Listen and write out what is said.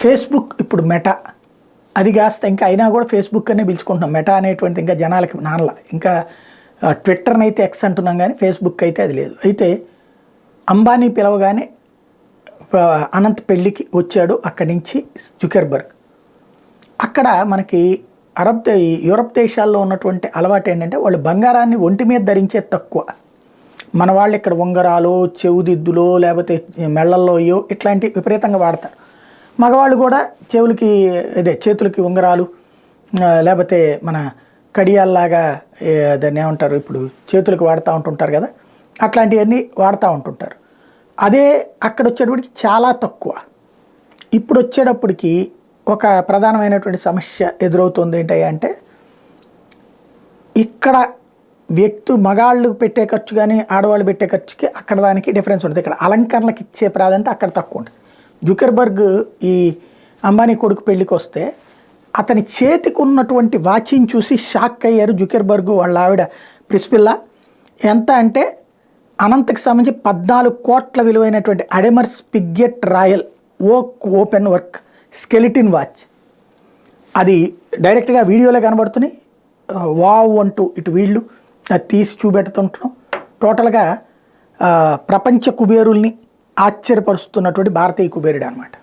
Facebook ఇప్పుడు meta, అది కాస్త ఇంకా అయినా కూడా ఫేస్బుక్ అనే పిలుచుకుంటున్నాం. మెటా అనేటువంటి ఇంకా జనాలకి నానల. ఇంకా ట్విట్టర్ని అయితే ఎక్స్ అంటున్నాం కానీ ఫేస్బుక్ అయితే అది లేదు. అయితే అంబానీ పిలవగానే అనంత్ పెళ్ళికి వచ్చాడు అక్కడి నుంచి జుకర్బర్గ్. అక్కడ మనకి యూరప్ దేశాల్లో ఉన్నటువంటి అలవాటు ఏంటంటే వాళ్ళు బంగారాన్ని ఒంటి మీద ధరించే తక్కువ. మన వాళ్ళు ఇక్కడ ఉంగరాలు, చెవుదిద్దులో, లేకపోతే మెళ్ళల్లోయో ఇట్లాంటి విపరీతంగా వాడతారు. మగవాళ్ళు కూడా చెవులకి చేతులకి ఉంగరాలు, లేకపోతే మన కడియాల్లాగా దాన్ని ఏమంటారు ఇప్పుడు చేతులకు వాడుతూ ఉంటుంటారు కదా, అట్లాంటివన్నీ వాడుతూ ఉంటుంటారు. అదే అక్కడ వచ్చేటప్పటికి చాలా తక్కువ. ఇప్పుడు వచ్చేటప్పటికి ఒక ప్రధానమైనటువంటి సమస్య ఎదురవుతుంది ఏంటంటే, ఇక్కడ మగాళ్ళు పెట్టే ఖర్చు కానీ ఆడవాళ్ళు పెట్టే ఖర్చుకి అక్కడ దానికి డిఫరెన్స్ ఉంటుంది. ఇక్కడ అలంకరణలకు ఇచ్చే ప్రాధాన్యత అక్కడ తక్కువ ఉంటుంది. జుకర్బర్గ్ ఈ అంబానీ కొడుకు పెళ్ళికి వస్తే అతని చేతికి ఉన్నటువంటి వాచిని చూసి షాక్ అయ్యారు జుకర్బర్గ్ వాళ్ళ ఆవిడ ప్రిస్పిల్లా. ఎంత అంటే అనంతకి సంబంధించి 14 కోట్ల విలువైనటువంటి అడెమర్స్ పిగ్గెట్ రాయల్ ఓక్ ఓపెన్ వర్క్ స్కెలిటిన్ వాచ్. అది డైరెక్ట్గా వీడియోలో కనబడుతున్నాయి. వావ్ అంటూ ఇటు వీళ్ళు అది తీసి చూపెడుతుంటున్నాం. టోటల్గా ప్రపంచ కుబేరుల్ని ఆశ్చర్యపరుస్తున్నటువంటి భారతీయ కుబేరుడు అనమాట.